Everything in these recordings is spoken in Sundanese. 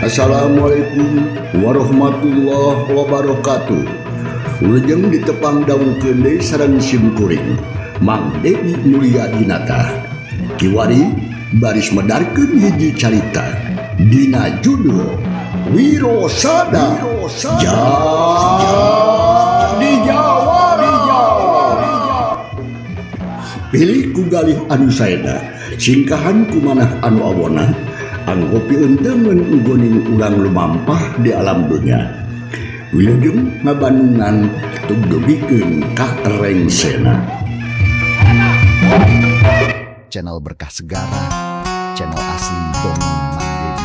Assalamualaikum warahmatullahi wabarakatuh. Ulujeng ditepang daun kende sareng simkuring Mang Dedi Mulia Dinata kiwari baris medarkeun hiji carita dina judul Wirosada Jadi Jawara. Pilih ku galih anu saeda singkahan kumanah anu awona anggopi enteun ugoning urang lumampah di alam dunya. Wilujeng ngabanungan tugdugikeun ka rengsena. Channel Berkah Segara, channel asli dongeng Mang Dedi.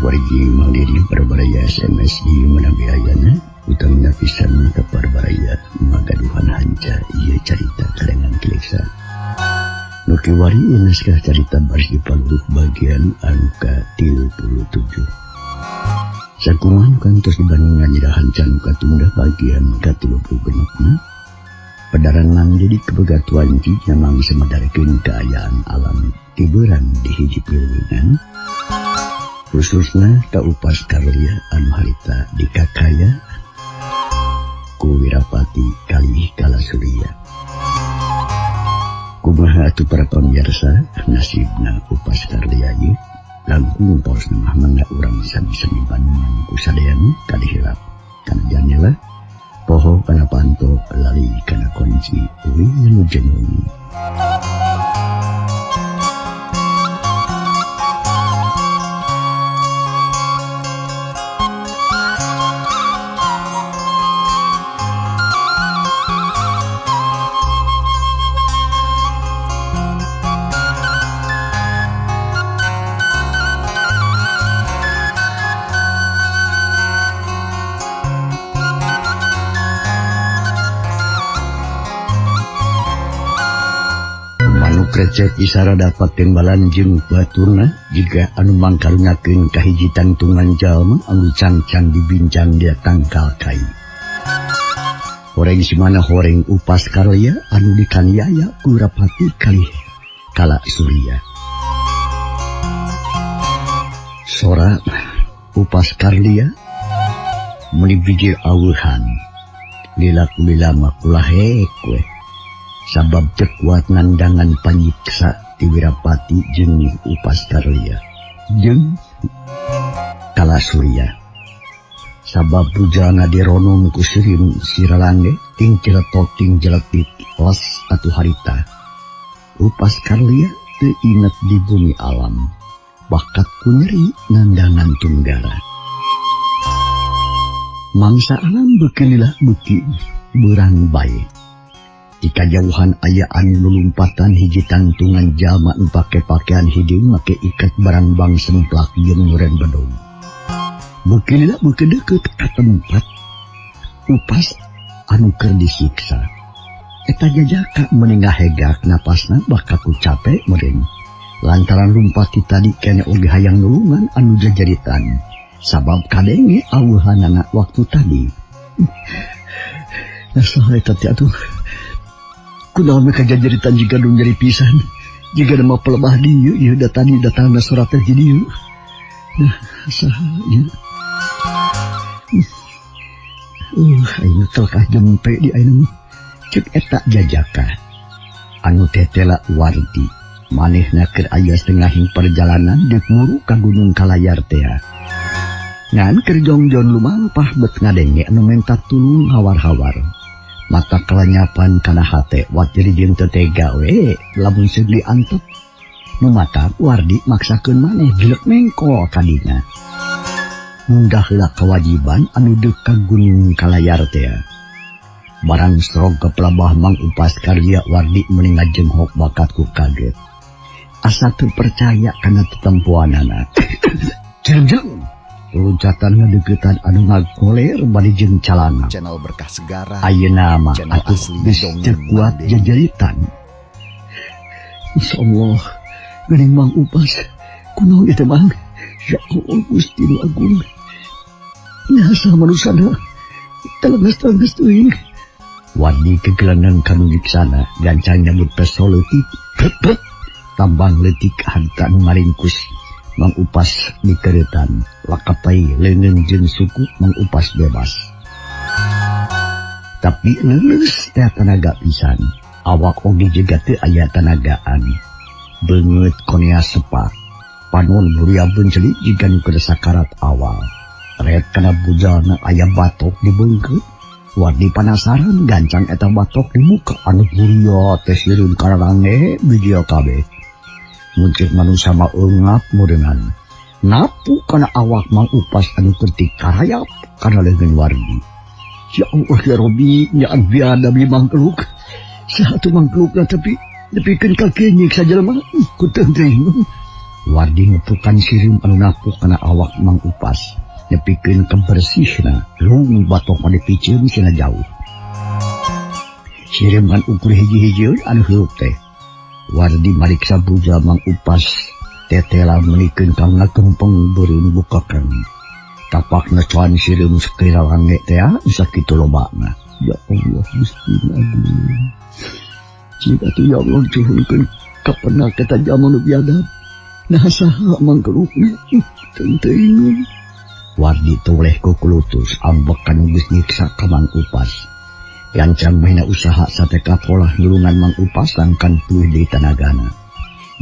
Wargi Mang Dedi Parbaraya SMSI Manabiayana utamina pisan ke Parbaraya magaduhan hanca ieu carita kalengan kileksa. Nuki wari naskah carita baris dipaluh bagian anu ka-37. Sakumaha kantos dibandingan ira hanca anu katungdah bagian ka-36. Padaran Mang Dedi kebegatuan cina Mang semadarkeun kaayaan alam tibeurang di hiji pileuweungan. Khususnya ka upas karya anu harita dikakaya ku Wirapati kalih Kalasurya. Kumaha atuh para pamirsa nasibna upas karya ieu langkung paos mah mangga urang sami-sami banungan ku sadeana kalih hilap kana jendela poho kana panto lali kana kunci uwi nu jenuni. Krecek isara dapat timbalan jeung baturna jika anu mangkarunyakeun kahiji tangtungan jalma anu can-can dibincang dia tangkal kai. Horeng simana horeng upas karya anu dikaniaya ku Wirapati kalih Kalasurya. Sora upas karya meni bijil aweuhan lila makulahe kue. Sabab cekuat nandangan panyiksa ti Wirapati jeung upas karya jeung Kalasurya. Sabab bujana dironom ku sirim siralange ting ciletok ting jeletik los atuh harita. Upas karya teu inget di bumi alam bakat ku nyeri nandangan tunggara. Mangsa alam bekenilah beuki beurang bae. Di kajauhan aya anu lulumpatan hiji tantungan jalma nu pake pakaian hidung make ikat barang bang semplak jeung nuren bedog. Bukina beukeun deukeut ka tempat Upas anu keur disiksa. Eta jajaka meuningah hegak napasna bakal ku capek meureun. Lantaran lumpati tadi kene oge hayang nulungan anu jajaritan. Sabab kadenge aweuhanana waktu tadi. Nasaha eta teh atuh. Kunaon mah kajajaritan jika nu nyeri pisan. Jika nama pelebah dieu ieu datang surat teh di dieu. Nah, saha ieu? Ayeuna telkah jempe di ayeuna mah. Cek eta jajaka. Anu tetela Wardi. Manehna keur aya setengahing perjalanan deuk muru ka Gunung Kalayar teh. Ngan keur jongjon lumampah bet ngadenge anu menta tulung hawar-hawar. Mata kelenyapan kana hate watiri jeung teu tega we lamun seug diantep. Nu mata Wardi maksakeun maneh jelek mengko ka dina. Munggah heula kewajiban anu deuk ka Gunung Kalayar teh. Barang strog ke pelabah Mang Upas karya Wardi meuni ngajenghok bakat ku kaget. Asa teu percaya kana tetempuanana. Jeung loncatan ngadeuketan anu ngagoler bari jeung calana. Channel Berkah Segara. Ayeuna mah Channel atuh asli geus dongeng kuat Mande. jajaritan. Insyaallah geuning Mang Upas kunaon ieu teh Mang? Ya Allah Gusti nu Agung. Nyasa manusana telenges teuing. Wardi kegelangan kanu diksana gancang nyambut peso leutik. Pret tambang leutik harta nu maringkus. Mang Upas dikeureutan lakapai leungeun jeung suku Mang Upas bebas. Tapi leuleus teh tenaga pisan. Awak oge juga teu aya tenagaan. Beungeut konea sepak. Panon buriabeun celik jiga nu keur sakarat awal. Ret kana bujalna aya batok dibeungkeut. Wardi penasaran gancang eta batok di muka anu buria teh sieun kararange bijil kabeh. Muncul manusia mah eungap mureungan. Napu kana awak Mang Upas anu kertik karayap kana leungeun Wardi. Ya Allah ya Robbi, nyaan biada bi mangkluk. Satu mangklukna tapi nepikeun ka kenyek sajelema ku teuing. Wardi ngepukan sirim anu napu kana awak Mang Upas. Nepikeun kebersihna, lung batok mah dipicieun cenah jauh. Sirim kan ukur hiji-hiji anu heup teh. Wardi mariksa bujal Mang Upas tetela menikeun ka ngagempeng beureun bukakeun. Tapakna coan sirim sekira lange teh sakitu lobana. Ya Allah Gusti Agung. Jika tu ya Allah cuhunkeun kapena kita jaman nu biadab. Nah saha mangkelukna teuing. Wardi toleh ku kulutus ambek kanu geus nyiksa ka Mang Upas. Gancang mahina usaha sateka polah nulungan Mang Upas langkan peuih deui tanagana.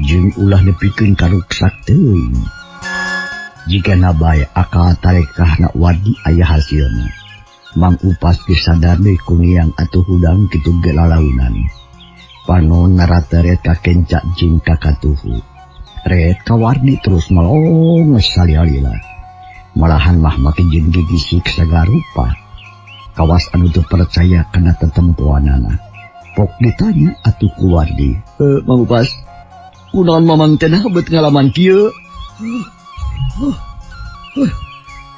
Jeung ulah nepikeun karuksak teuing. Jika nabae akal tarekahna Wardi aya hasilna. Mang Upas geus sadar deui ku ngiang atuh hudang kitu ge lalaunan. Panon narateret ka kencak jeung ka katuhu. Ret ka Wardi terus melonges sali-alila. Malahan mah makin jeung gigisik sagala rupa. Kawas anu teu percaya kana tetempuanana. Pok ditanya atuh ku Wardi. Mang Upas, kunaon mamang teh beut ngalaman kieu?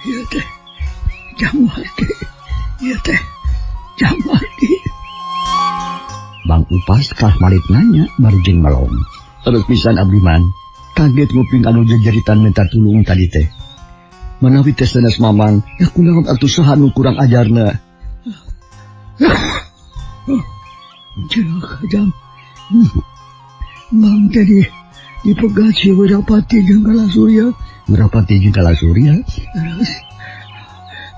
Ieu teh Jamardi. Ieu teh Jamardi. Bang Upas kah malik nanya bari jeung melong. Terus pisan abdi man, kaget nguping anu jajaritan minta tulung tadi teh. Manawi teh sanes mamang, ya kunaon atuh saha nu kurang ajarna. Celaka jam. Mang tadi dipegat Wirapati jeung Kalasurya. Wirapati jeung Kalasurya? Terus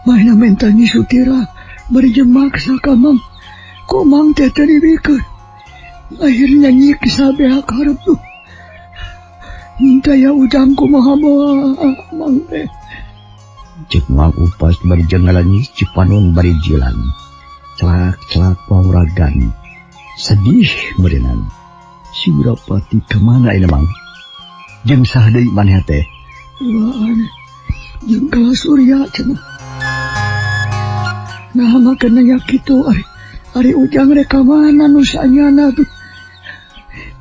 maena menta nyisutira bari jeung maksa ka Mang. Ku Mang teh tadi bikeun. Akhirnya nyiksa beak hareup tuh. Minta ya ujang kumaha bawa Mang teh. Cek Mang Upas bari jangalani cipanon bari jilan. Celak pauragan. Sedih meureunnan. Si Wirapati kemana ini Mang? Jeung saha deui maneh teh? Waan. Jeung Kalasurya cenah. Nah makan nanya kitu Ari ujang reka mana nu saanyana tuh.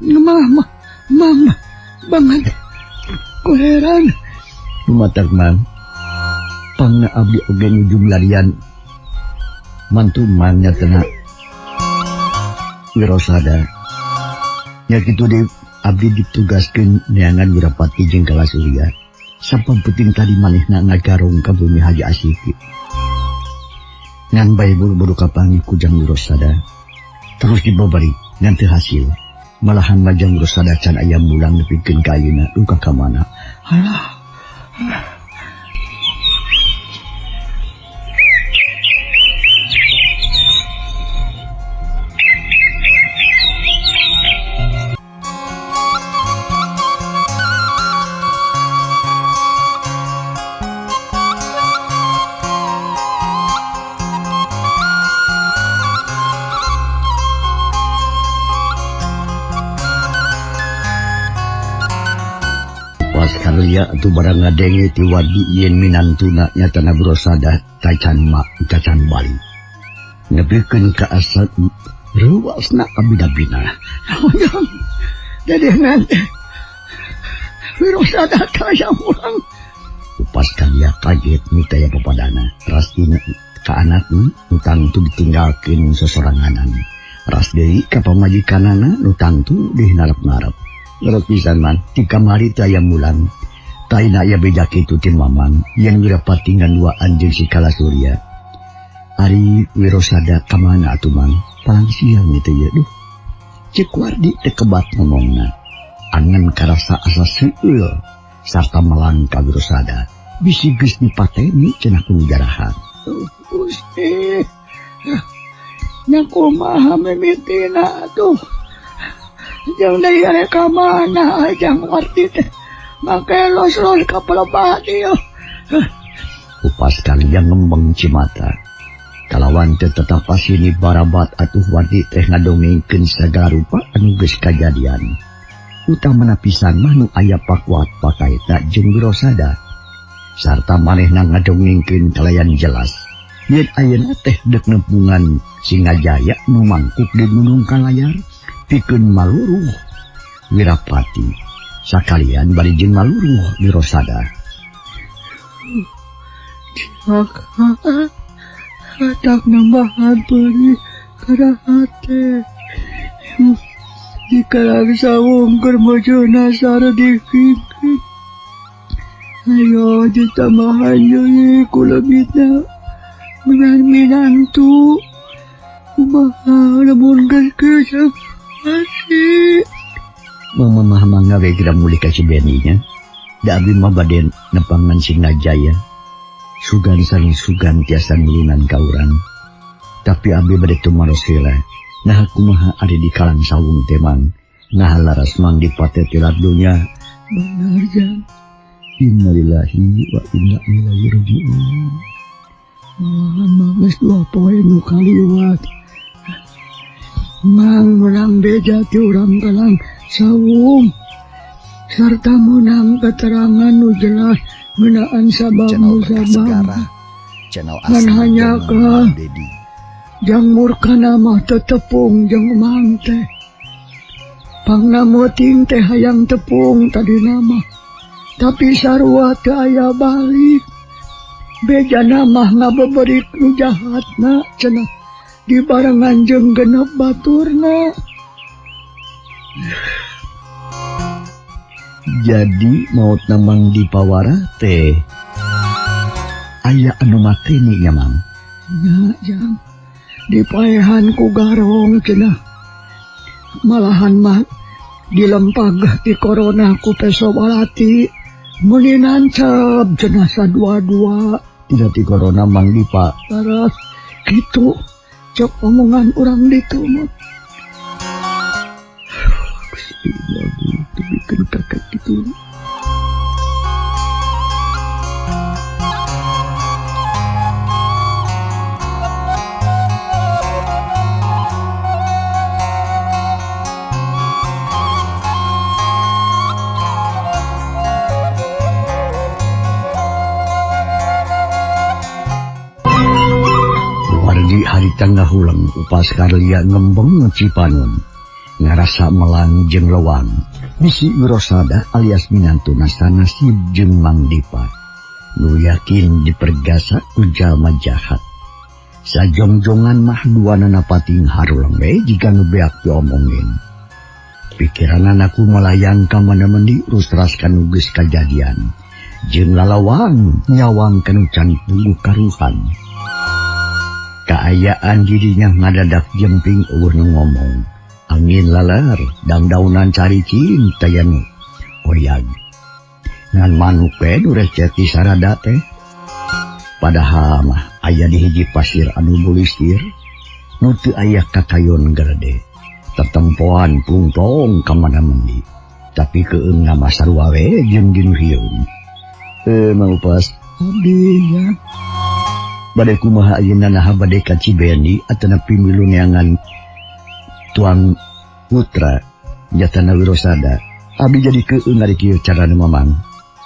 Mama banget. Ku heran. Lumatak man. Pangna abdi oge nuju larian. Mantu mannya tena. Wirosada. Ya kitu di abdi ditugaskeun neangan Wirapati jeung Kalasurya. Sampun penting tadi manehna ngagarong ka bumi Haji Asiki. Ngan bae buru-buru kapanggih ku Jang Wirosada. Terus dibabari ngan teu hasil. Malahan Majang Wirosada can aya mulang nepikeun ka ayeuna duka ka mana. Halah. Waskarya tu barang ngadenge ti wadi yen minantuna nyatana Wirosada tacan bali. Nepikeun ka asal ruasna abida-bina. Oyong dedengan Wirosada kaya mulang. Upas karya kaget mitaya papadana. Rastina ka anakna utang tu ditinggalkeun sesoranganan. Ras deui ka pamajikanana nu tangtu dihinarep-narep. Ngerot pisan man, di kamari taya mulang. Taina ya beda kitu tin mamang, yang Wirapati ngan duaan jeung si Kalasurya. Ari Wirosada kamana atuh mang? Palang siang itu ya, duh. Cek wardi tekebat ngomongna. Angan karasa asa seul, sarta melang ka Wirosada. Bisi geus dipateni cenah kumigarahan. Gusti, nyakumaha mimitina tuh. Jang daya ka mana jang warti teh make los ka pelebat ieu. Upas kalian ngembeng cimata. Kalawan teu tetap pasini barabat atuh warti teh ngadongengkeun sagala rupa anu geus kajadian. Utamana pisan mah nu aya pakuat pakaitna jeung Wirosada. Sarta manehna ngadongengkeun kalayan jelas. Yen ayeuna teh deuk nempungan Singajaya nu mangkuk di gunung Kalayar. Pikeun maluruh Wirapati sakalian bari jeung maluruh Wirosada. Hadak nambahan beri kada hate. Dikalang sawung keur mojona sare dikingking. Ayo ditambahan deui kulebitna. Minantu. Kumaha lamun geus asik. Mamang gawe kira muli ka si Beninya. Da abdi mah bade nepangan Singajaya. Sugan saling sugan tiasa nulinan ka urang. Tapi abdi bade tumaros heula. Nah kumaha ari di kalang sawung temang. Nah laras mang dipateti radunya. Benar jang. Innalillahi wa inna ilaihi raji'un. Malahan mah geus 2 poe nu kaliwat. Mang menang beja ti urang kalang sawung sarta menang keterangan nu jelas ngeunaan sabab-sabab. Ngan hanya ka jang murkana mah tetepung jeung mang teh. Pangna meuting teh hayang tepung tadi nama. Tapi sarua teu aya balik. Bejana mah ngabeberit nu jahatna cenah. Di barengan jeung genep baturna. Jadi maut namang dipawara teh aya anu mateni nya mang. Nya jang dipaehan ku garong cenah. Malahan mah dilempag ti corona ku Pesowalati muni nancap cenah sadua-dua. Tidak ti corona mang dipa taras kitu. Cok omongan orang ditu mah. Gusti lagu tebikeun kakak kitu. Wardi hari tengah hulang upas karlia ngembeng Cipanun ngarasa melang jeung lewang bisi Wirosada alias minantuna sanasib jeung Mang Dipa nu yakin dipergasa ku jalma jahat. Sajongjongan mah duanana pating harulang we jika nu beak diomongin. Pikiran aku melayang ka mana-mani rusraskan nugeus kajadian jeung lalawang nyawang kanu can pungguh karuhan. Kaayaan dirinya ngadadak jemping eueuh nu ngomong. Angin lalar dangdaunan caricing tayanu oyag. Ngan manuk we nu recet di sarada teh. Padahal mah aya di hiji pasir anu bulistir nu teu aya kakayon gerde. Tetempoan plungtong ka mana-mani. Tapi keung nama sarua we jeung dinu hieum. Mau pas abdi nya. Bade kumaha ayeuna naha bade ka Cibendi atana pimilu neangan Tuang Putra jatana Wirosada. Abi jadi keung ari kieu carana mamang.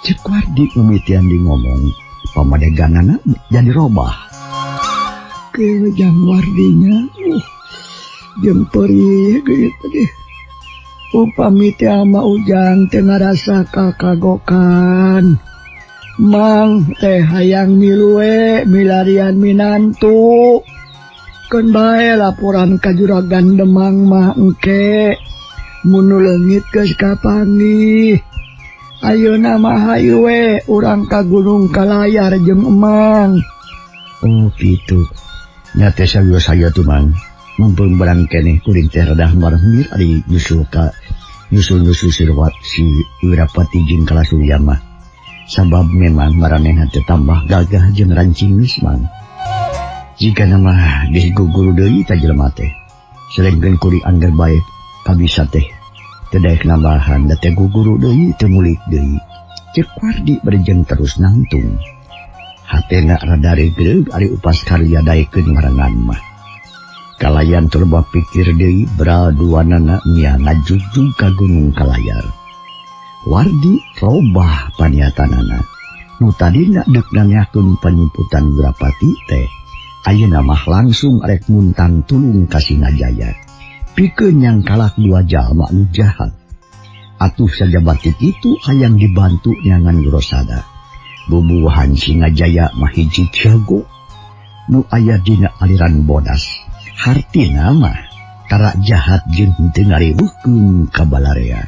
Cek Wardi mimitian di ngomong pamadeganana jadi robah. Kejang Wardinya jeung perih gitu deh. Upami teh ama ujang teu ngarasa kakagokan. Mang teh hayang milu we milarian minantu. Keun bae laporan ka Juragan Demang mah engke. Mun leungit geus kapanggih. Ayeuna mah hayu we urang ka Gunung Kalayar jeung Emang. Oh kitu. Nya teh saya tuh Mang. Mumpung barang keneh kuring teh rada marmir ari nyusul sirwat si Wirapati jeung Kalasurya mah. Sabab memang maranehna teh tambah gagah jeung rancingis Mang. Jika nama diguguru deui ta jelema teh. Selengkeun kuring angger bae kabisa teh. Teu daek nambahan da teh guguru deui teu ngulik deui. Cek Wardi berjeng terus nangtung. Hatena rada regreg ari upas karya daekeun ngarangan mah. Kalayan turba pikir deui braduanana nya ngajujug ka Gunung Kalayar. Wardi robah paniatanana. Nu tadina deuk nanyakeun panyumputan Wirapati teh. Ayeuna mah langsung arek muntang tulung ka Singajaya. Pikeun yang kalah dua jalma nu jahat. Atuh saja batik itu hayang dibantu nyangan Wirosada. Bubuhan Singajaya mah hiji jago nu aya dina aliran bodas. Hartina mah kara jahat jeung teu ngariweuhkeun ka balarea.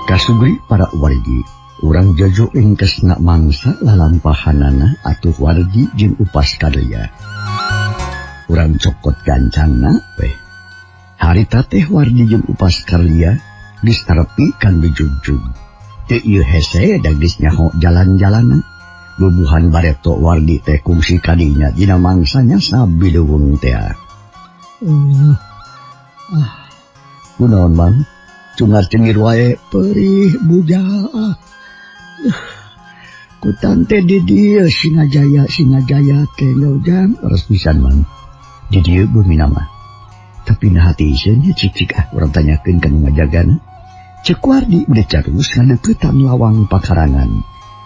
Kasugri para wargi, urang jojo engkesna mangsa lalampahanana atuh Wardi jeung upas karya. Urang cokot gancangna we. Harita teh Wardi jeung upas karya geus tarepi kan bejugjug. Teu ieu hese da geus nyaho jalan-jalana. Bubuhan bareto Wardi teh kungsi kadinya dina mangsanya sabileuweung teh. Kunaon Mang? Cungar cengir wae perih bujaa. Ku tante di dieu Singajaya teh ngojang terus pisan Mang. Di dieu bumi nama. Tapi nah hati iseun cik urang tanyakeun ka nu ngajagana. Cek Wardi bade carus ngadeuketan lawang pakarangan.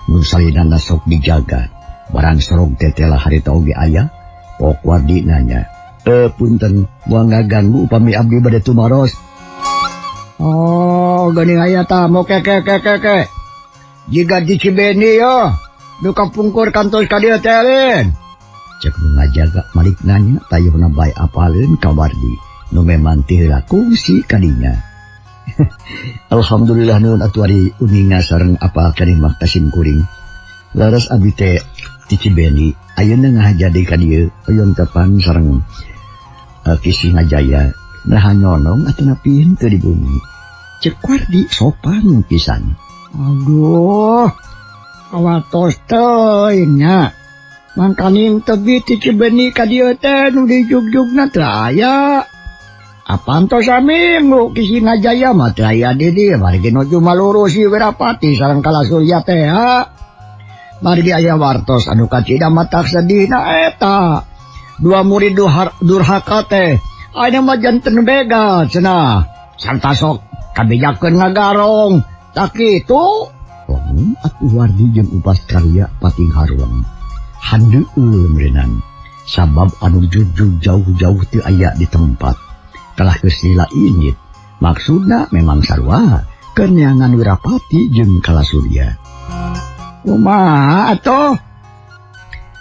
Nu salinana sok dijaga. Barang sorong teh lah harita oge aya. Pok Wardi nanya. Punten, moal ngaganggu upami abdi bade tumaros. Oh, geuning aya tamu ke. Jiga di Cibendi yo, nu kapungkur kantos ka dieu teh Lin. Cek nu ngajaga malik nanya tayuhna bae apaleun ka Wardi, nu memang teu heula kungsi kadinya. Alhamdulillah nuhun atuh ari uninga sareng apal kadi mah kasim kuring. Laras abdi teh di Cibendi, ayeuna ngahajadi ka dieu oyong tepan sareng Ki Singajaya. Nah nyonong atau napin teu di bumi. Cek Wardi sopan pisan. Aduh, awatos teuing nya. Mangkaning tebi ti Cibendi ka dieu teh nu dijugjugna teu aya. Apaan to sami lu Sinajaya mah teh aya di dieu margi nuju maluru si Wirapati sareng Kalasurya teh ha. Margi aya wartos anu kacida matak sedihna eta. Dua murid durhaka teh aya mah janten bega cenah. Sarta sok kabijakeun ngagarong. Tak kitu. Atuh Wardi jeung Upas Karya pating haruang. Handeueul meureunana. Sabab anu jujur jauh-jauh teu aya di tempat. Telah kesila init, maksudna memang sarua kenyangan Wirapati jeung Kalasurya. Kumaha atuh?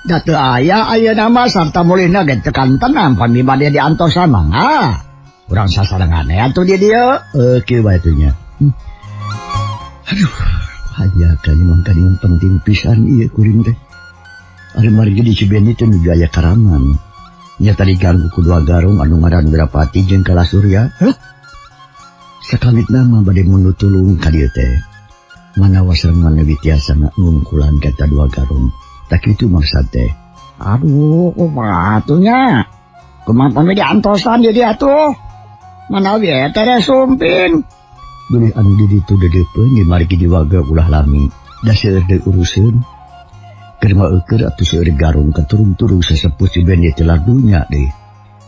Da teu aya nama sarta mulihna ge tekan tenang pami bade diantosan mangga. Urang sasarengan atuh di dieu. Kieu bae atuh nya. Aduh, hanya kalimat penting pisan ieu kuring teh. Ari margi di Cibendi teh nuju aya karaman. Nya tadi ganggu kedua garung anu ngaran Wirapati jeung Kalasurya. Sakalit nama bade menutulung ka dieu teh. Manawas remana witiasana ngungkulan kata dua garung. Tak kitu maksud teh. Aduh, kumaha atuh nya? Kumaha pami diantosan di dieu atuh? Manawi eta teh sumpin. Beulih anu di ditu dedepeun di margi diwaga ulah lami. Da seueur deui uruseun. Keur meukeur atuh seueur garung katurung-turung sesepuh Cibendi teh ladunya deui.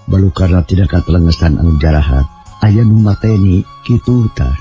Balu karena tidak katelengesan anu jarahat, aya nu mateni kitu tah.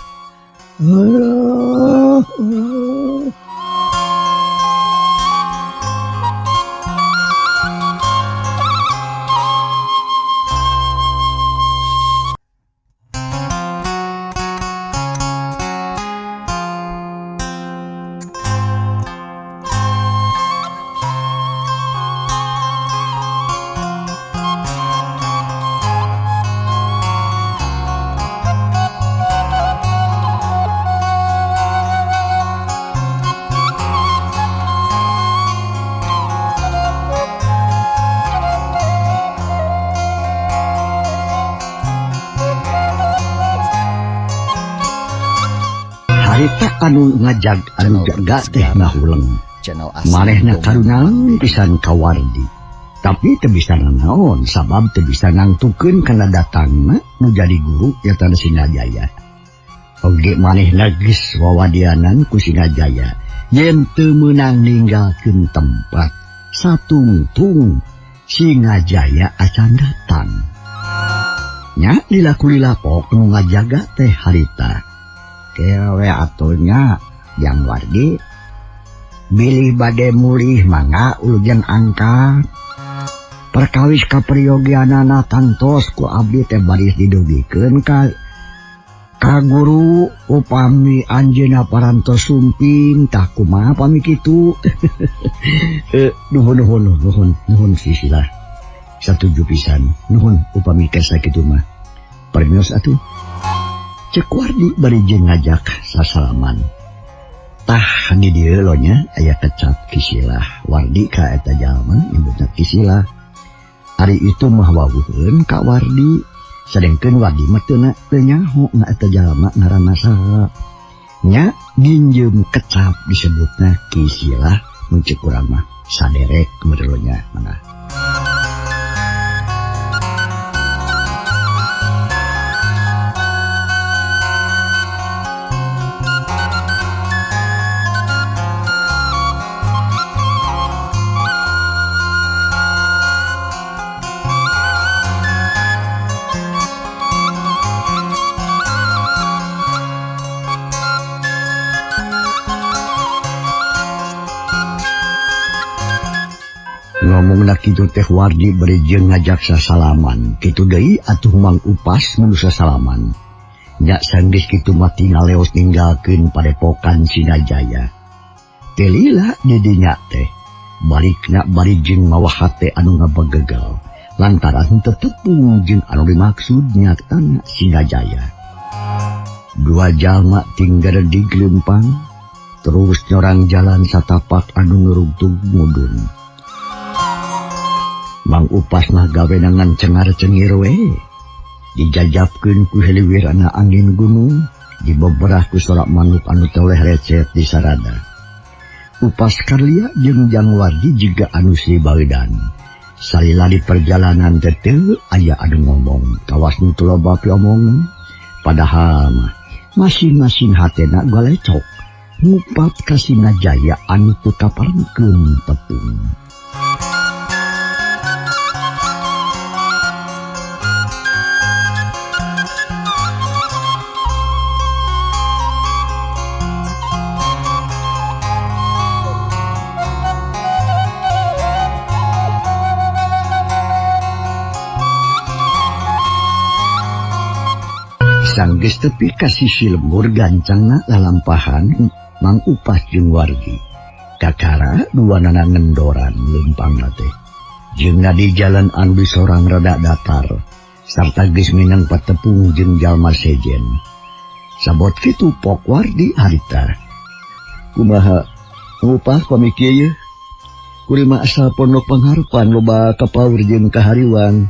Harita anu ngajag anu jaga teh ngahuleng. Manehna karunalang pisan ka Wardi. Tapi teu bisa nanaon sabab teu bisa nangtukeun kana datangna nu jadi guru eta Sinajaya. Oge manehna geus wawadianan ku Sinajaya yen teu meunang ninggalkeun tempat satungtung Sinajaya acan datang. Nya dilaku-lilapok nu ngajaga teh harita. Kewe atunya yang Wardi bilih bade mulih mangga ulujan angkat perkawis kapriyogianana tangtos ku abdi teh baris didugikeun ka guru upami anjeunna parantos sumping tah kumaha pami kitu. Nuhun sisilah satuju pisan nuhun upami kesa kitu mah permios atuh. Cek Wardi bari jeung ngajak sasalaman. Tah di dieu lo nya aya kecap Kisilah. Wardi ka eta jalma nyebutna Kisilah. Ari itu mah wawuheun ka Wardi. Sadengkeun Wardi mah teu nyaho na eta jalma ngaranna saha. Nya nginjeum kecap disebutna Kisilah mun cek urang mah saderek meureun nya mangga. Ngomongna kitu teh Wardi bari jeung ngajak sasalaman. Kitu deui atuh Mang Upas nu sasalaman. Nya sanggeus kitu mah tinggal leos ninggalkeun padepokan Sinajaya. Telila di dinya teh balikna bari jeung mawa hate anu ngabagegal lantaran teu tepung jeung anu dimaksud nyatana Sinajaya. Dua jalma tinggal di gelempang terus nyorang jalan satapak anu ngerugtug mudun. Mang Upas mah gawenangan cengar-cengir we. Dijajapkeun ku heliwirana angin gunung, dibeberah ku sorak manuk anu toleh recet di sarada. Upas Karya jeung Jang Wardi jiga anu si baeudan. Salila di perjalanan teteu aya anu ngomong, kawas nu teu loba piomongan. Padahal mah masing-masing hatena golecok ngupat ka Sinajaya anu teu kaparengkeun tepung. Sanggeus tepi ka sisi lembur gancangna lalampahan Mang Upas jeung Wardi. Kakara duanana ngendoran leumpangna teh. Jeung di jalan anu sorang rada datar sarta geus minang patepung jeung jalma sejen. Sabot kitu pok Wardi harita. Kumaha Upas pami kieu ye? Kuring asal pondok pangharepan loba kapaur jeung kahariwang.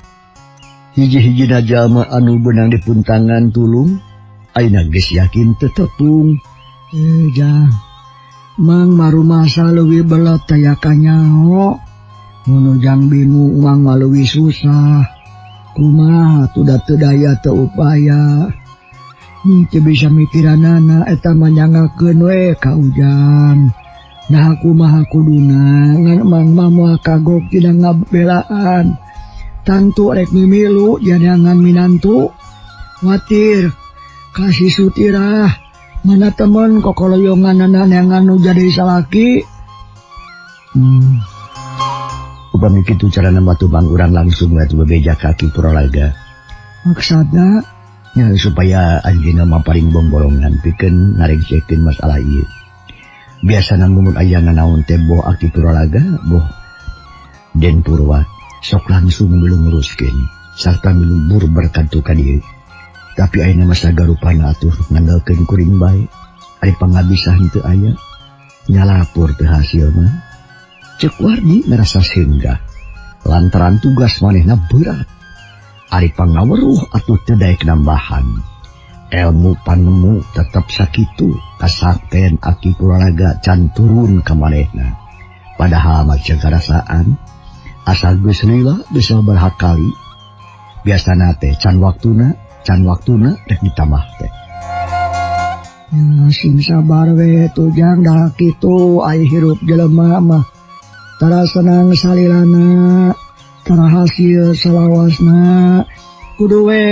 Hiji-hijina jalma anu benang di puntangan tulung ayeuna geus yakin teu tepung. Jang Mang marumasa leuwih belet taya kanyaho mun jang bingung Mang leuwih susah. Kumaha tuda teu daya teu upaya. Teu bisa mikiranana eta manyangakeun we ka ujang. Nah kumaha kuduna ngan Mang moal kagok tina ngabelaan. Tantu rek mimilu jangan minantu. Watir kasih sutirah mana temen kokoloyongan neangan nu jadi salaki. Upami kitu carana batu Bang urang langsung batu bebeja kaki Puralaga. Maksudna ya supaya anjeunna maparing bombolongan pikeun ngaregsekeun masalah ieu. Biasana mun aya nanaon teh boh aki Puralaga boh Den Purwa sok langsung milu nguruskeun sarta milu bur berkantu ka dieu. Tapi ayeuna masa garupana atuh ngandalkeun kuring bae. Ari pangabisahan teu aya nyalapur teu hasil mah. Ceuk Wardi ngerasa singgah lantaran tugas manehna berat. Ari pangaweruh atuh teu daek nambahan. Elmu panemu tetep sakitu kasakten aki Puralaga can turun ka manehna. Padahal mah ceuk karasaan asal geus lila geus berhakali biasana teh can waktuna rek ditambah teh. Ya sing sabar we tujang dah kitu aya hirup jelema mah tara senang salilana tara hasil salawasna kudu we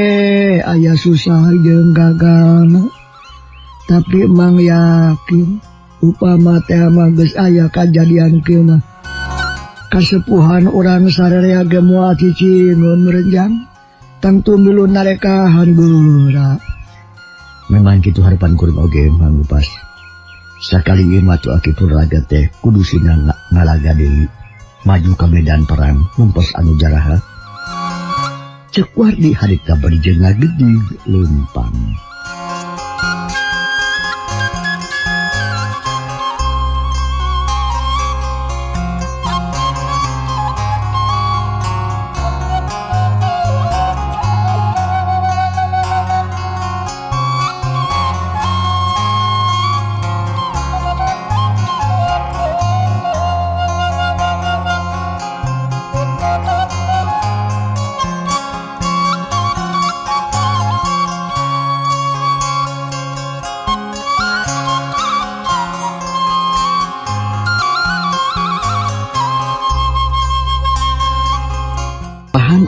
aya susah jeung gagalna. Tapi Mang yakin upama teh mah geus aya kajadian kieu mah kasepuhan urang sararea ge moal cicingun merenjang tentu milu narekahan geura. Memang kitu harapan kuring oge Mang Upas. Sakali ieu mah tu aki Puralaga teh kudu sinang ngalaga deui maju ka medan perang ngumpos anu jaraha. Ceuk Wardi harita bari jeung ngagedig leumpang.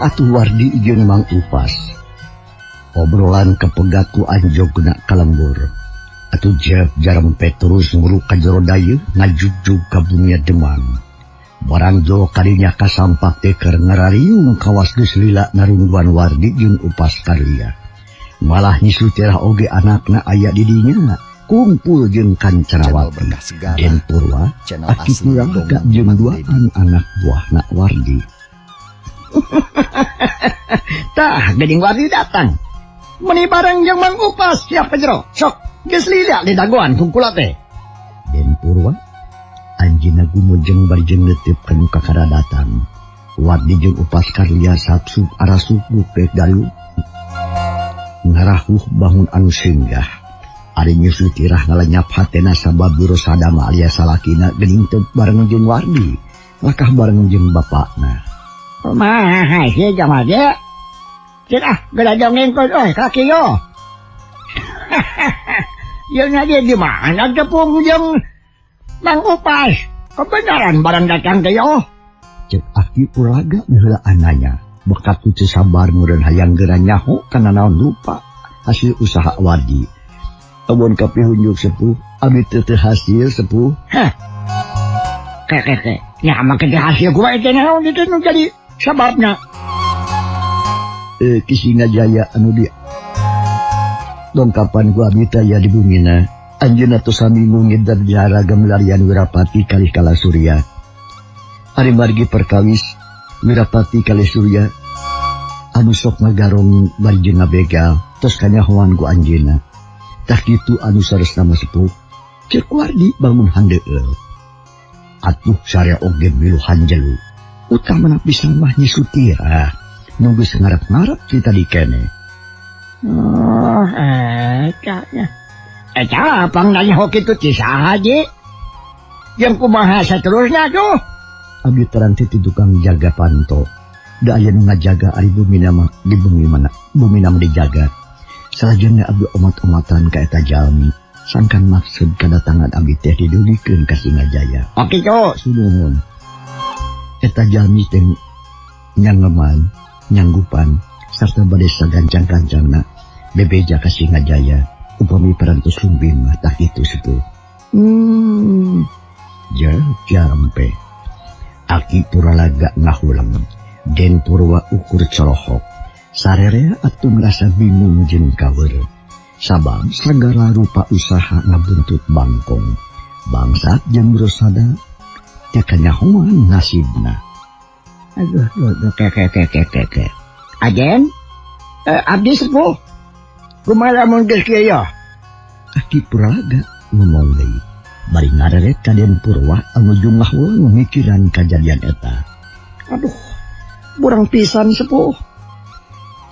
Atuh Wardi jeung Mang Upas obrolan kepegat ku anjogna kalembur atuh jarempet terus nguruk ka jero dayu ngajugjug ka bumi Demang. Barang jo kadinya kasampak teh keur ngarariung kawas geus lila narungguan Wardi jeung Upas karya. Malah nyisu terah oge anakna aya di dinya kumpul jeung Kancarawati Den Purwa aki Puralaga jeung duaan anak buahna Wardi. Tah gading Wardi datang meni bareng jeung Mang Upas siap pejero sok geus lila di dagoan kungkula teh. Den Purwa anjeunna gumujeng bari jeung neuteup ka kakara datang. Wardi jeung Upas karya sapsuk arasuk bukek dalu ngarahuh bangun anu singgah. Ari nyusu tirah ngalenyap hatena sabab biro sadama alias salakina geuning teu bareng jeung Wardi lakah bareng jeung bapakna. Mahal siya jama dia. Sila, galadongin ko kaki yo. Yan na dia di mana ada pong yung mangupas. Kebenaran barang datang kayo. Cek aki puraga mihulaan nanya. Bakat itu sabar nguran hayang geran nyaho kana naon lupa hasil usaha Wardi. Abon kapi hunjuk sepuh, abi teu hasil sepuh. Hah. Kek. Ya maka hasil gua itu naon itu nu jadi sababna. Kisingajaya anu di dongkapan gua abi teh ya di bumina. Anjeunna tos sami ngidar jaraga melarian Wirapati kalih kala Surya. Ari margi perkawis Wirapati kalih Surya anu sok ngagarong bari jeung ngabegal tos kanyahoan ku anjeunna. Tah kitu anu saresna mah sepuh ceuk Wardi bangun handeueul. Atuh sarea oge milu hanjelu. Utamana pisan mah Nyi Sutira nunggu ngarep-ngarep kita di kene. Oh, kayaknya. Apang nanya hoki itu cisah aja. Yang kumaha seterusnya tuh. Abi terang titi tukang jaga panto. Da aya nu ngajaga ari bumina mah di bumi mana. Bumina mah dijaga. Salajengna abi omat-omatan ka eta jalmi. Sangkan maksud kedatangan abi teh didulikeun ka Singajaya. Oke tuh. Sunuhun. Eta jalmi teh nyangeman, nyanggupan sarta bade sagancang-kancangna bebeja ka Singajaya. Upami perantos lumbing mah tah kitu sepuh. Jampe. Aki puralaga ngahulang. Den purwa ukur colohok. Sarerea atuh ngerasa bingung jeung kaweur. Sabab sagala rupa usaha ngabuntut bangkong. Bangsat jeung rosada teh kanyahoan nasibna. Aduh, kek. Ajen? Abdi sepuh. Kumaha mun geus kieu ya? Aki puralaga ngomong deui. Bari ngareret ka Den Purwa anu jumlah ulang mikiran kajadian eta. Aduh, burang pisan sepuh.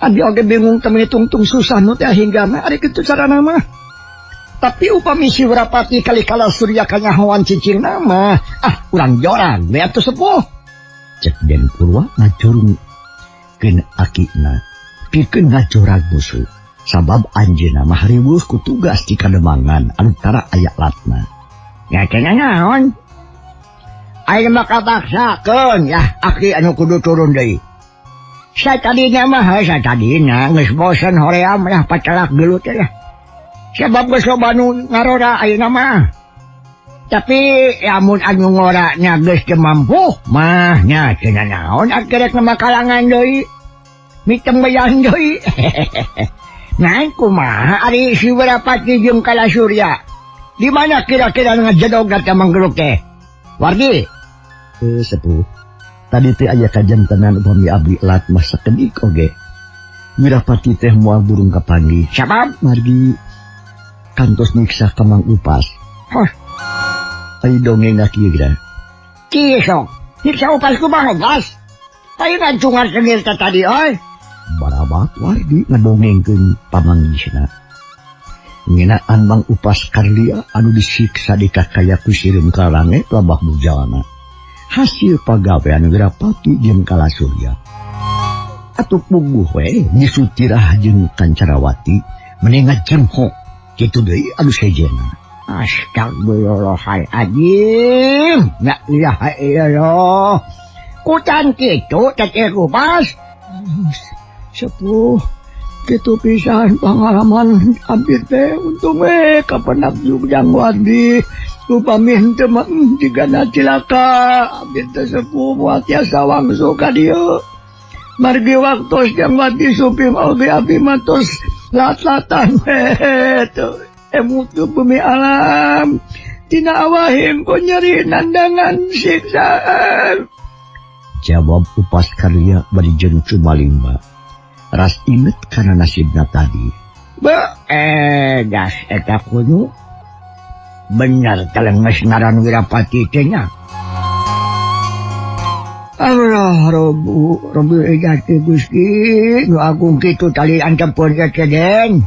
Abi oge bingung teu tungtung susah nu teh hinggana ari kitu carana mah. Tapi upami si Wirapati kali kala Surya kanyahoan cicingna mah, urang jorang we atuh sepuh. Cek Den Purwa ngajurung keun akina pikeun ngajorag musuh. Sabab anjeunna mah riweuh ku tugas di kademangan anu tara aya latna. Ya cenah naon? Aing mah kapaksakeun ya aki anu kudu turun deui. Satadina mah satadina geus bosen hoream lah pacelak gelut ya. Sabab geus loba nu ngarora ayeuna mah. Tapi amun anu ngoranya geus teu mampu mah nya cenah naon akhirnya nama kalangan deui. Mitem bayan deui. Nah, kumaha ari si Wirapati jeung kala Surya. Di mana kira-kira ngajadog eta manggeluk teh? Wardi. Sepuh. Tadi teh aya kajantenan upami abdi lat mah sakedik oge. Wirapati teh moal burung kapanggih. Sabab margi kantos nyiksa ka Mang Upas. Hah. Ai dongeng kieu gra. Kieu sok. Nyiksa Upas kumaha Upas? Aya ngacungar sendiri tadi oi. Barabat Wardi ngadongengkeun pamanggisna. Ngeunaan Mang Upas Karlia anu disiksa di kakaya ku sireum ka langit labah bujalana. Hasil pagawean Wirapati jeung kala Surya. Atuh puguh we Nyi Sutira jeung Kancarawati meunang ngajengho kitu deui anu sejena. Astagfirullahaladzim. La ilaha illallah. Kutan kitu teh Upas. Sepuh, kitu pisan pengalaman abdi teh untung we kapendak Jugjang Wardi. Upami henteu mah jigana cilaka abdi teh sepuh moal tiasa wangsul ka dieu. Margi waktos Jang Wardi supim oge abdi mah tos lat-latan we teu emutu bumi alam. Tina awahim ku nyeri nandangan siksaan. Jawab Upas Karlia bari jeung Cumalimba. Ras inget karena nasibna tadi. Das eta kudu bener telenges ngaran Wirapati teh nya. Allah Robu ejati Gusti nu agung kitu tali antepun ka Den.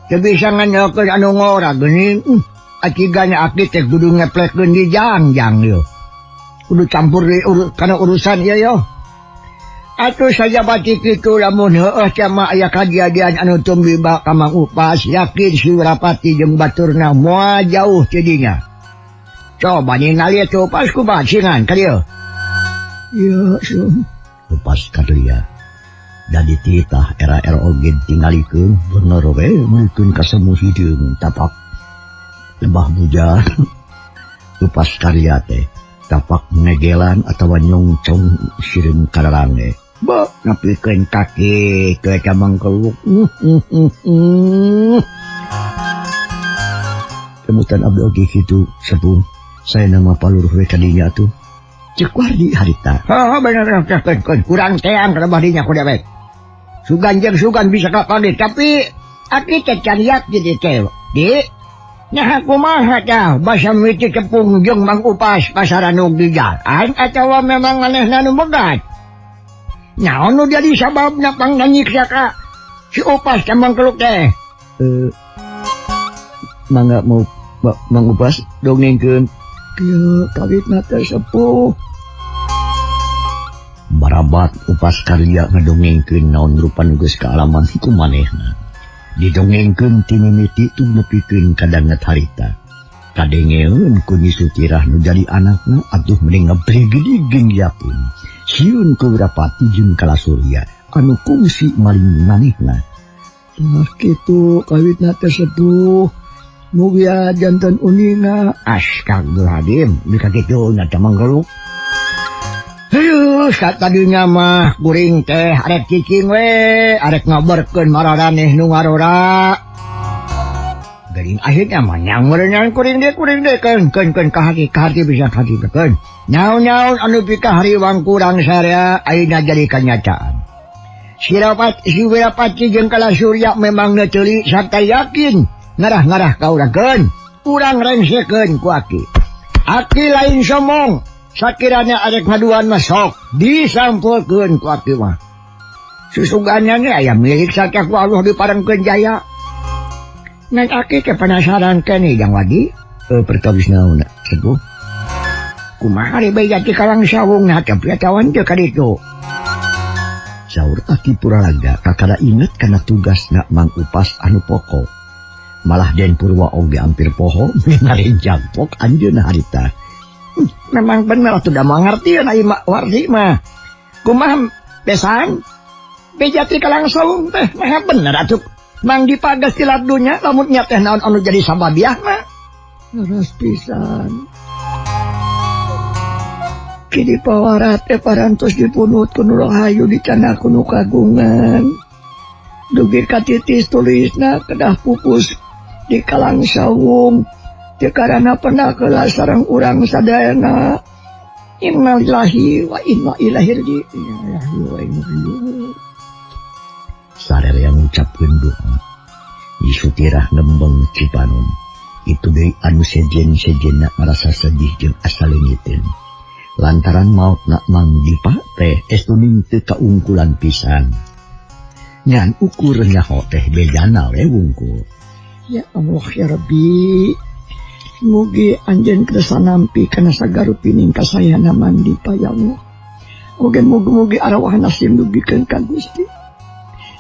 Teu bisa nganyokeun anu ngora geuning. Akigana abdi teh kudu ngepletkeun di jangjang yo. Kudu campur di kana urusan ieu yo. Atuh saja batik itu lamun heueuh cama aya kajadian anu tumbiba ka Mang Upas, yakin si Surapati jeung baturna moal jauh ti dinya. Coba ningali atuh Upas kumaha singan ka dieu. Ya, Sun. Upas kadelia. Jadi titah era-era oge tingalikeun bener we mulikeun ka semu hideung tapak lembah bujar. Upas karya teh tapak negelan atawa nyongcong sireun kararange. Ba, ngapikeun kaki ke camang keluk. Kemutan abdi oge kitu sepuh. Saya nama paluruh we kadinya tuh. Cek wardi harita. Bener kurang teang kana badinya ku dewek. Sugan jeung sugan bisa kapage tapi aki teh cariak jadi teh. Di nah kumaha tah basa miti tepung jeung Mang Upas pasaran nu di jalan atawa memang manehna nu begat. Naon nu jadi sababna pangnanyiksa ka si Upas ka Mang Keluk teh? Mangga mau Mang Upas dongengkeun. Kieu kawitna teh sepuh. Barabat Upas karya ngedongengkeun naon rupan geus kaalaman ku manehna. Didongengkeun ti mimiti tu nepikeun kadanget harita. Kadengeun ku Nyi Sutirah nu jadi anakna atuh mending ngabregediging yapun. Sieun ku Surapati jeung Kalasurya anu kungsi maling manehna. Nah kitu kawitna teh sepuh. Mugia janten uninga. Astagfirullahaladzim, bisa kitu nya teh Mang Keluk. Heuh, satadinya mah kuring teh arek cicing we, arek ngaberkeun mararaneh nu ngarora. Geuning akhirnya mah nyangeureunan kuring deh keun kahati bisa kahati. Nyaon-nyaon anu pika hariwang kurang sarea ayeuna jadi kanyataan. Si Surapati jeung Kalasurya memang neuteuli sarta yakin ngarah-ngarah kaurakeun, urang rengsekeun ku aki. Aki lain somong. Sakiranya arek ngaduan mah sok disampulkeun ku aki mah. Susugannya ge aya milik sakia ku Allah diparengkeun jaya. Ngan aki teh penasaran keneh jang wadi. Perkawis naon sepuh? Kumaha ari bae jati kalang sawungna teh piatawan teh ka ditu. Saur aki Puralaga kakara inget kana tugasna Mang Upas anu pokok. Malah Den Purwa oge hampir poho ngareng jampok anjeunna harita. Memang bener atuh da mangartieun ai wardi mah. Kumaha besan? Bejati kalang sawung teh mah bener atuh. Mang dipagas ti laddunya lamun nya teh naon anu jadi sababiah mah. Leres pisan. Kidi pawarat teh parantos dipunut ku Nu Rahayu dicana ku Nu Kagungan. Dugi katitis tulisna kedah pupus di kalang sawung. Teu karana pernah keula sareng urang sadayana. Innalillahi wa inna ilaihi raji'un. Sarere yang ngucapkeun doa. Nyi Sutirah ngembeng Cipanon. Itu deui anu sejen-sejenna merasa sedih jeung asa leungiteun. Lantaran mautna Mang Dipa teh estuning teu kaungkulan pisan. Ngan ukur nyaho teh bedana we wungkul. Ya Allah ya Rabbi. Mugi anjeun kersa nampi kana sagarupining kasayana Mang Dipa ya Allah. Oge mugi-mugi arwahna sim dugikeun ka Gusti.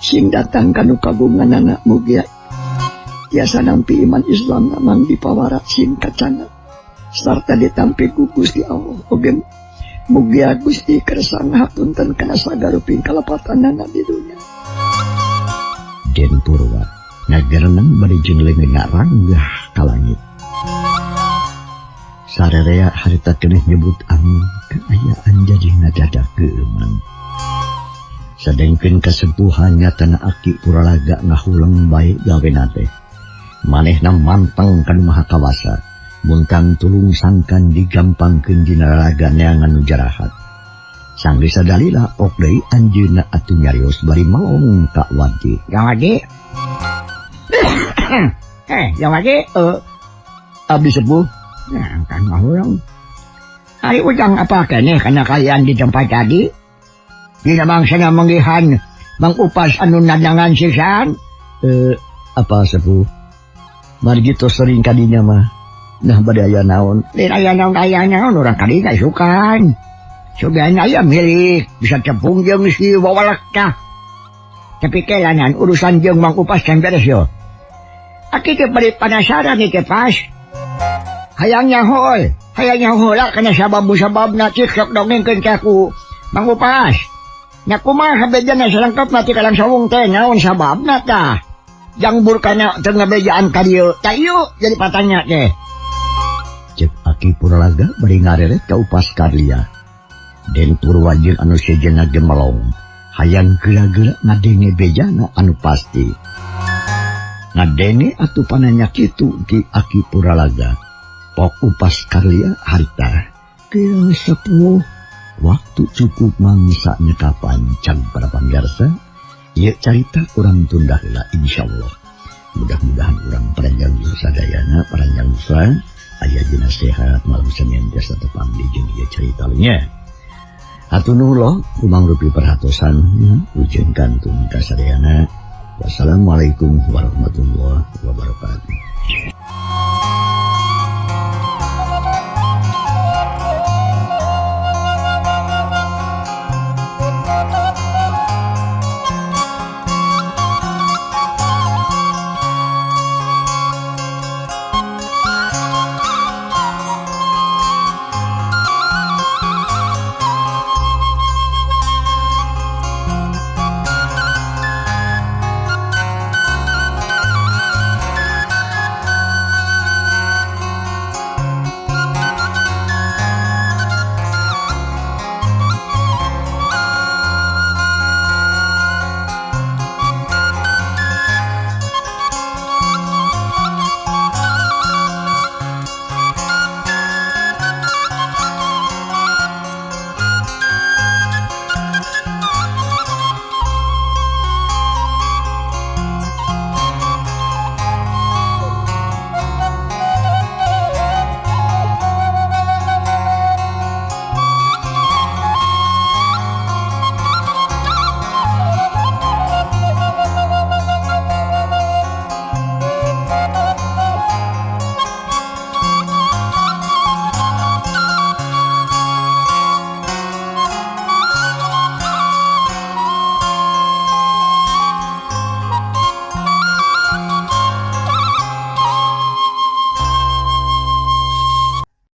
Sing datang ka Nu Kagunganana mugi tiasa nampi iman Islam Mang Dipa warak sing kacana. Sarta ditampi ku Gusti Allah. Oge mugi Gusti kersa ngahapunten kana sagaruping kalepatanana di dunya. Den Purwa ngagerenang bari jeung leungeunna ranggah ka langit. Sarerea harita keneh nyebut amin keayaan jadi nadadak geuman. Sadengkeun kasepuhan nyatana aki Puralaga ngahuleng bae gawena teh. Manehna manteng ka Nu Maha Kawasa. Muntang tulung sangkan digampangkeun dina raraga neangan nu jarahat. Sanggeus sadalila ok deui anjeunna atuh nyarios bari maong ka wadi. Yang wadi. Yang wadi Abdi sepuh. Nah, kan ngahuleng. Ari ujang apa keneh kana kalian di tempat tadi? Dina mangsana manggihan Mang Upas anu nadangan sisan? Apa sepuh? Margi tos sering kadinya mah. Nah bade aya naon? Din aya naon urang kadinya sukan. Sebenarnya ya milik, bisa tepung jeung si wawalak tah. Tapi kailanan urusan jeung Mang Upas can beres yo. Aki teh bari penasaran ieu teh pas. Hayang nyaho lah kana sabab-sababna cik sok dongengkeun ka ku Mang Upas. Nya kumaha habejana salengkapna ti kalang sawung teh naon sababna tah? Jangbur kana teu ngabejaan ka dieu. Tah ieu jadi patanya teh. Cek Aki Puralaga bari ngareret ka Upas Karlia. Den Purwajeng anu sejenna gemelong hayang geura-geura ngadenge bejana anu pasti. Ngadenge atuh pananya kitu ki Aki Puralaga. Pok Upas Karlia harita kira sepuh waktu cukup mangsa nyekapan can para pamirsa. Ieu carita urang tunda heula insyaallah. Mudah-mudahan urang paranjang sadayana paranjangsa aya dina sehat malam Senin tiasa tepang di jeung ieu carita nya. Atunulo kumangrupi perhatosan ujen kantun kasadayana. Wassalamualaikum warahmatullahi wabarakatuh.